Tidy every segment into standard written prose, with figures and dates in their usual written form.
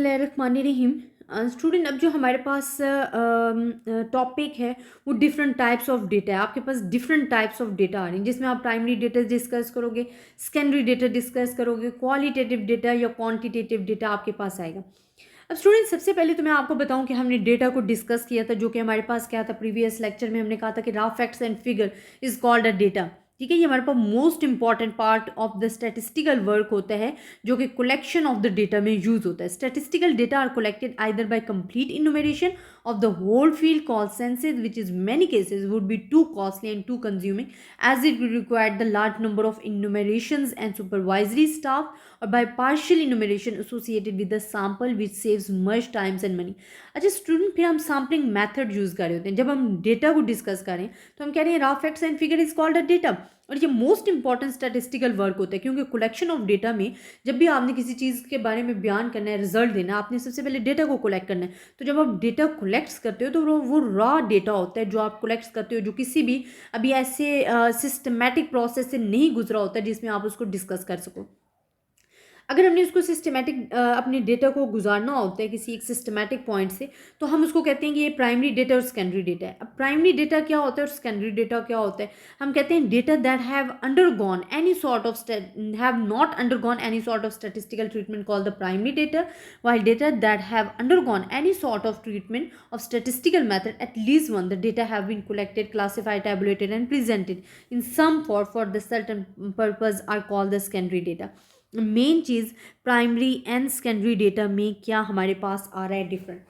बिस्मिल्लाहिर्रहमानिर्रहीम। स्टूडेंट, अब जो हमारे पास टॉपिक है वो डिफरेंट टाइप्स ऑफ डेटा है। आपके पास डिफरेंट टाइप्स ऑफ डेटा आ रही हैं जिसमें आप प्राइमरी डेटा डिस्कस करोगे, सेकेंडरी डेटा डिस्कस करोगे, क्वालिटेटिव डेटा या क्वांटिटेटिव डेटा आपके पास आएगा। अब स्टूडेंट, सबसे पहले तो मैं आपको बताऊं कि हमने डेटा को डिस्कस किया था, जो कि हमारे पास क्या था प्रीवियस लेक्चर में। हमने कहा था कि raw facts and figure is called a data. ठीक है, ये हमारे पास most important part of the statistical work होता है, जो कि कलेक्शन ऑफ द डेटा में यूज होता है। Statistical data are collected either by complete enumeration of the whole field called census, which is many cases would be too costly and too consuming, as it would require the large number of enumerations and supervisory staff, or by partial enumeration associated with the sample, which saves much times and money. अच्छा student, फिर हम sampling method use कर रहे होते हैं जब हम data को डिस्कस करें, तो हम कह रहे हैं raw facts and figure is called a data. और ये मोस्ट इंपॉर्टेंट स्टैटिस्टिकल वर्क होता है, क्योंकि कलेक्शन ऑफ डेटा में जब भी आपने किसी चीज़ के बारे में बयान करना है, रिजल्ट देना है, आपने सबसे पहले डेटा को कलेक्ट करना है। तो जब आप डेटा कलेक्ट करते हो तो वो रॉ डेटा होता है जो आप कलेक्ट करते हो, जो किसी भी अभी ऐसे सिस्टमैटिक प्रोसेस से नहीं गुजरा होता है जिसमें आप उसको डिस्कस कर सको। अगर हमने उसको सिस्टमैटिक अपने डेटा को गुजारना होता है किसी एक सिस्टमैटिक पॉइंट से, तो हम उसको कहते हैं कि ये प्राइमरी डेटा और सेकेंडरी डेटा है। अब प्राइमरी डेटा क्या होता है और सेकेंडरी डेटा क्या होता है? हम कहते हैं data that have undergone any sort of have not undergone any sort of statistical treatment called the primary data, while data that have undergone any sort of treatment of statistical method, at least one, the data have been collected, classified, tabulated and presented in some form for the certain purpose are called the secondary data. Main cheese primary and secondary data में क्या हमारे पास आ रहा है different.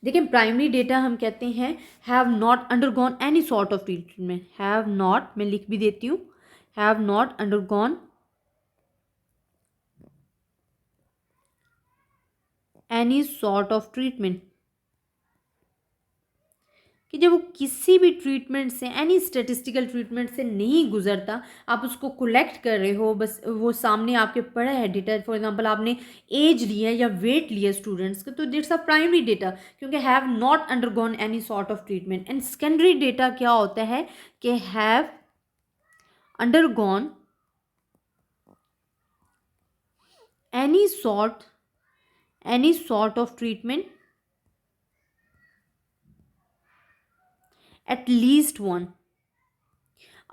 देखिए, primary data हम कहते हैं have not undergone any sort of treatment. Have not, मैं लिख भी देती हूँ, have not undergone any sort of treatment, कि जब वो किसी भी ट्रीटमेंट से, एनी स्टेटिस्टिकल ट्रीटमेंट से नहीं गुजरता, आप उसको कलेक्ट कर रहे हो, बस वो सामने आपके पड़ा है डेटा। फॉर एग्जांपल आपने एज लिया या वेट लिया स्टूडेंट्स का, तो दिट्स अ प्राइमरी डेटा, क्योंकि have not undergone any sort of treatment. And secondary data क्या होता है कि have undergone any sort of treatment, at least one.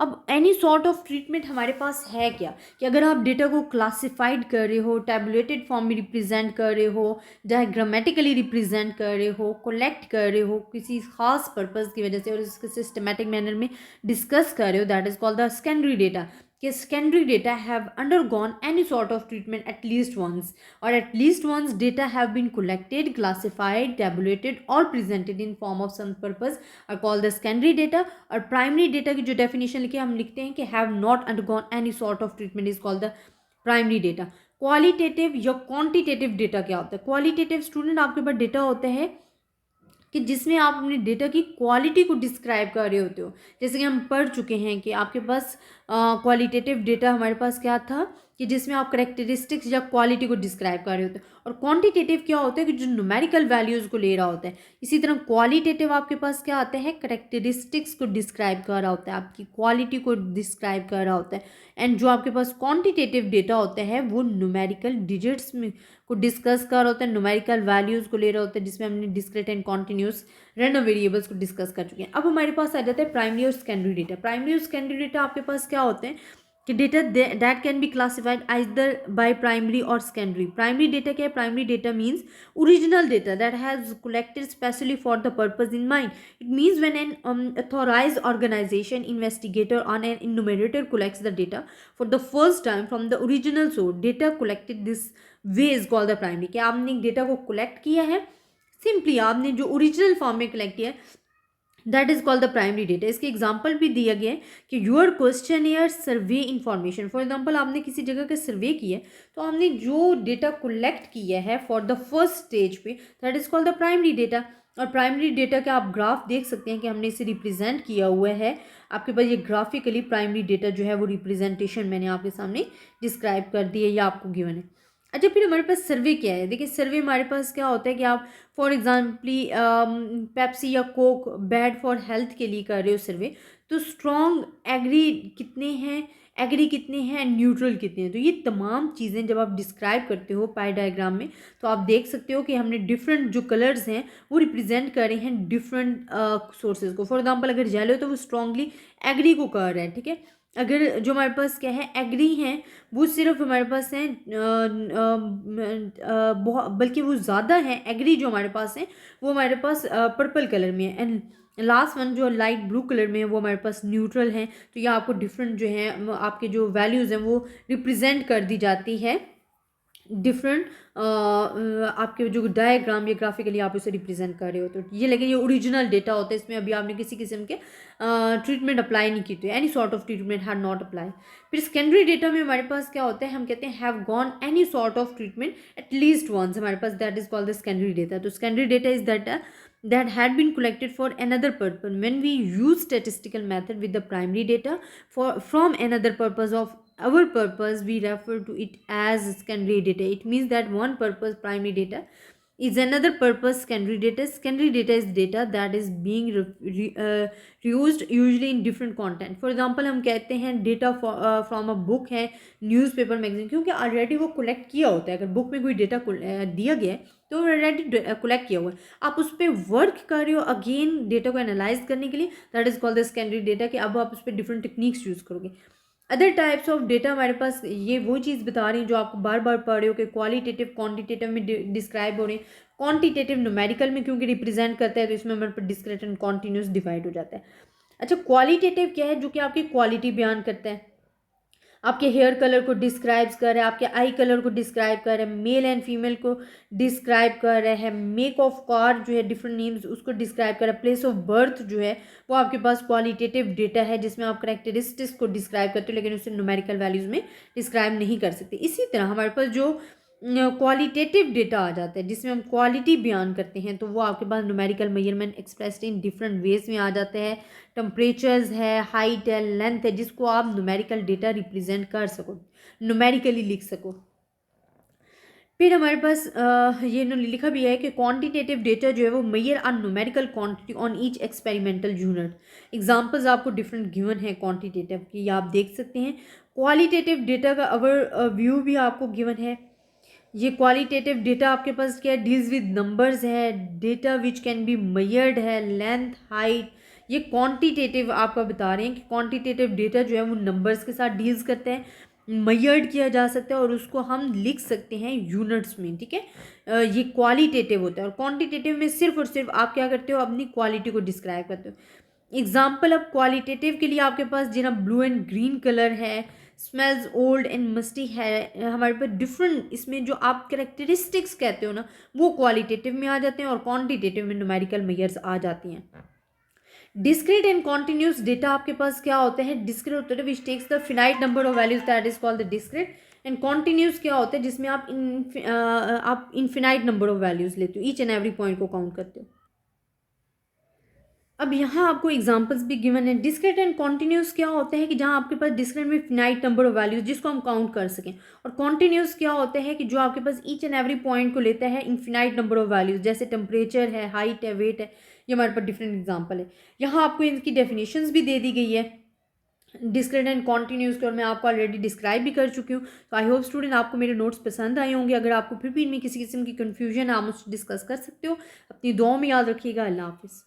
अब एनी सॉर्ट ऑफ ट्रीटमेंट हमारे पास है क्या, कि अगर आप डेटा को क्लासिफाइड कर रहे हो, टैबुलेटेड फॉर्म में रिप्रेजेंट कर रहे हो, डायग्रामेटिकली रिप्रेजेंट कर रहे हो, कलेक्ट कर रहे हो किसी खास पर्पज़ की वजह से और इसके सिस्टमैटिक मैनर में डिस्कस कर रहे हो, that is called the secondary data. कि secondary data have undergone any sort of treatment at least once, or at least once data have been collected, classified, tabulated or presented in form of some purpose are called the secondary data। और primary data की जो definition लिखी है, हम लिखते हैं कि have not undergone any sort of treatment is called the primary data। Qualitative या क्वांटिटेटिव डेटा क्या होता है? क्वालिटेटिव स्टूडेंट, आपके पास डेटा होता है कि जिसमें आप अपने डेटा की क्वालिटी को डिस्क्राइब कर रहे होते हो। जैसे कि हम पढ़ चुके हैं कि आपके पास क्वालिटेटिव डेटा हमारे पास क्या था, कि जिसमें आप करेक्टरिस्टिक्स या क्वालिटी को डिस्क्राइब कर रहे होते हैं। और क्वांटिटेटिव क्या होता है, कि जो न्यूमेरिकल वैल्यूज़ को ले रहा होता है। इसी तरह क्वालिटेटिव आपके पास क्या आता है, करेक्टरिस्टिक्स को डिस्क्राइब कर रहा होता है, आपकी क्वालिटी को डिस्क्राइब कर रहा होता है। एंड जो आपके पास क्वांटिटेटिव डेटा होता है वो न्यूमेरिकल डिजिट्स में को डिस्कस कर रहा होता है, न्यूमेरिकल वैल्यूज़ को ले रहा होता है, जिसमें हमने discrete and continuous random variables को डिस्कस कर चुके हैं। अब हमारे पास आ जाता है प्राइमरी और सेकेंडरी डेटा। प्राइमरी और सेकेंडरी डेटा आपके पास क्या होते हैं, कि data that can be classified either by primary और सेकेंडरी। प्राइमरी डेटा क्या है? Primary data means original data that has collected specially for the purpose in mind. It means when an authorized organization, investigator or an enumerator collects the data for the first time from the original source, data collected this way is called the primary। कि आपने एक data को collect किया है, simply आपने जो original form में collect किया है, that is called the primary data. इसके एग्जाम्पल भी दिया गया है कि your questionnaire survey information. For example आपने किसी जगह का सर्वे किया है, तो आपने जो डेटा कलेक्ट किया है फॉर द फर्स्ट स्टेज पे, that is called the primary data. और प्राइमरी डेटा का आप ग्राफ देख सकते हैं कि हमने इसे रिप्रेजेंट किया हुआ है। आपके पास ये ग्राफिकली प्राइमरी डेटा जो है वो रिप्रेजेंटेशन मैंने आपके सामने डिस्क्राइब कर दी है या आपको गिवन है। अच्छा, फिर हमारे पास सर्वे क्या है? देखिए, सर्वे हमारे पास क्या होता है कि आप फॉर एग्जाम्पली पेप्सी या कोक बैड फॉर हेल्थ के लिए कर रहे हो सर्वे, तो स्ट्रॉन्ग एग्री कितने हैं, एग्री कितने हैं, न्यूट्रल कितने हैं। तो ये तमाम चीज़ें जब आप डिस्क्राइब करते हो पाई डायग्राम में, तो आप देख सकते हो कि हमने डिफरेंट जो कलर्स हैं वो रिप्रेजेंट कर रहे हैं डिफरेंट सोर्सेज को। फॉर एग्जांपल अगर येलो है तो वो स्ट्रांगली एग्री को कर रहा है, ठीक है। अगर जो हमारे पास क्या है एग्री हैं, वो सिर्फ हमारे पास हैं बल्कि वो ज़्यादा हैं एग्री जो हमारे पास हैं वो हमारे पास पर्पल कलर में है। एंड लास्ट वन जो लाइट ब्लू कलर में है वो हमारे पास न्यूट्रल है। तो ये आपको डिफरेंट जो है आपके जो वैल्यूज़ हैं वो रिप्रेजेंट कर दी जाती है डिफरेंट आपके जो डायग्राम या ग्राफिकली आप उसे रिप्रेजेंट कर रहे हो। तो ये लेकिन ये ओरिजिनल डेटा होता है, इसमें अभी आपने किसी किस्म के ट्रीटमेंट अप्लाई नहीं की, तो any sort of treatment had not apply. फिर सेकेंडरी डेटा में हमारे पास क्या होता है, हम कहते हैं have gone any sort of treatment at least once, हमारे पास that is called the secondary data. तो secondary data is that had been collected for another purpose. When we use statistical method with the primary data from another purpose of our purpose, we refer to it as secondary data. It means that one purpose primary data is another purpose secondary data. Secondary data is data that is being reused usually in different content. For example हम कहते हैं data from a book है, newspaper magazine, क्योंकि already वो collect किया होता है। अगर बुक में कोई डेटा दिया गया है तो ऑलरेडी कलेक्ट किया हुआ है, आप उस पर वर्क कर रहे हो अगेन डेटा को एनालाइज करने के लिए, that is called the secondary data, कि अब आप उस पर डिफरेंट टेक्निक्स यूज़ करोगे। अदर टाइप्स ऑफ डेटा हमारे पास ये वो चीज़ बता रही है जो आपको बार बार पढ़ रहे हो कि क्वालिटेटिव क्वांटिटेटिव में डिस्क्राइब हो रहे हैं। क्वांटिटेटिव न्यूमेरिकल में क्योंकि रिप्रेजेंट करता है तो इसमें हमारे पास डिस्क्रीट एंड कॉन्टिन्यूस डिवाइड हो जाता है। अच्छा, क्वालिटेटिव क्या है, जो कि आपकी क्वालिटी बयान करता है, आपके हेयर कलर को डिस्क्राइब कर रहा है, आपके आई कलर को डिस्क्राइब कर रहा है, मेल एंड फीमेल को डिस्क्राइब कर रहा है, मेक ऑफ कार जो है डिफरेंट नेम्स उसको डिस्क्राइब कर रहा है, प्लेस ऑफ बर्थ जो है वो आपके पास क्वालिटेटिव डेटा है जिसमें आप करेक्टरिस्टिक्स को डिस्क्राइब करते हो लेकिन उसे न्यूमेरिकल वैल्यूज़ में डिस्क्राइब नहीं कर सकते। इसी तरह हमारे पास जो क्वालिटेटिव डेटा आ जाता है जिसमें हम क्वालिटी बयान करते हैं, तो वो आपके पास numerical measurement expressed in different ways में आ जाते हैं। टेम्परेचर्स है, हाइट है, लेंथ है, जिसको आप न्यूमेरिकल डेटा रिप्रेजेंट कर सको, न्यूमेरिकली लिख सको। फिर हमारे पास ये लिखा भी है कि क्वांटिटेटिव डेटा जो है वो measure a numerical quantity on each experimental unit. Examples आपको डिफरेंट गिवन है क्वांटिटेटिव की, आप देख सकते हैं। क्वालिटेटिव डेटा का अवर व्यू भी आपको गिवन है। ये क्वालिटेटिव डेटा आपके पास क्या है, डील्स विद नंबर्स है, data which can be measured है, लेंथ, हाइट। ये क्वांटिटेटिव आपका बता रहे हैं कि क्वांटिटेटिव डेटा जो है वो नंबर्स के साथ डील्स करते हैं, मेजर्ड किया जा सकता है और उसको हम लिख सकते हैं यूनिट्स में, ठीक है। ये क्वालिटेटिव होता है। और क्वांटिटेटिव में सिर्फ और सिर्फ आप क्या करते हो, अपनी क्वालिटी को डिस्क्राइब करते हो। एग्जाम्पल अब क्वालिटेटिव के लिए आपके पास जिन्हें ब्लू एंड ग्रीन कलर है, स्मेल्स ओल्ड एंड मस्टी है, हमारे पास डिफरेंट इसमें जो आप कैरेक्टरिस्टिक्स कहते हो ना वो क्वालिटेटिव में आ जाते हैं और क्वांटिटेटिव में न्यूमेरिकल मेजर्स आ जाती हैं। डिस्क्रीट एंड कॉन्टिन्यूस डेटा आपके पास क्या होते हैं, डिस्क्रीट होता है which takes the finite number of values, that is called the discrete. And continuous क्या होता है, जिसमें आप इनफिनाइट नंबर ऑफ वैल्यूज लेते हो, ईच एंड एवरी पॉइंट को काउंट करते हो। अब यहाँ आपको एग्जांपल्स भी गिवन है। डिस्क्रीट एंड कॉन्टिन्यूस क्या होता है कि जहाँ आपके पास डिस्क्रीट में फिनाइट नंबर ऑफ वैल्यूज जिसको हम काउंट कर सकें, और कॉन्टिन्यूस क्या होता है कि जो आपके पास ईच एंड एवरी पॉइंट को लेता है इनफिनाइट नंबर ऑफ वैल्यूज, जैसे टेम्परेचर है, हाइट है, वेट है। ये हमारे पास डिफरेंट एग्जाम्पल है। यहाँ आपको इनकी डेफिनेशंस भी दे दी गई है डिस्क्रीट एंड कॉन्टिन्यूस की, और मैं आपको ऑलरेडी डिस्क्राइब भी कर चुकी हूँ। तो आई होप स्टूडेंट आपको मेरे नोट्स पसंद आए होंगे। अगर आपको फिर भी इनमें किसी किस्म की कन्फ्यूजन है आप मुझसे डिस्कस कर सकते हो। अपनी दुआओं में याद रखिएगा। अल्लाह हाफिज़।